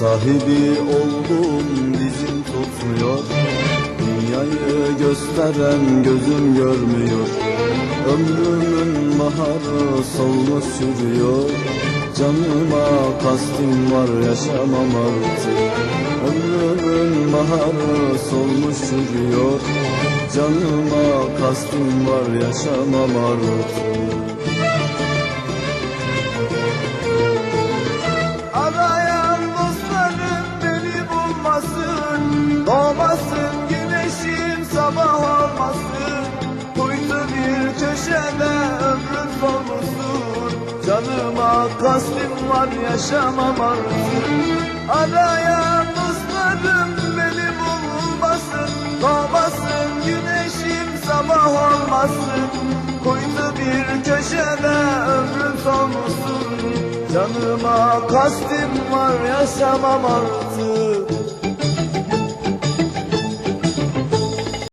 sahibi oldum dizim tutmuyor. Dünyayı gösteren gözüm görmüyor. Ömrümün baharı solmuş sürüyor. Canıma kastim var, yaşamam artık. Ömrümün baharı solmuş sürüyor. Canıma kastim var, yaşamam artık. Arayan dostlarım beni bulmasın, doğmasın güneşim sabah olmasın. Kuytu bir köşede ömrüm solmuşsun. Canıma kastim var, yaşamam artık. Arayan dostlarım beni bulmasın, doğmasın güneşim sabah olmasın. Kuytu bir köşede ömrüm solmuşsun. Canıma kastim var, yaşamam artık.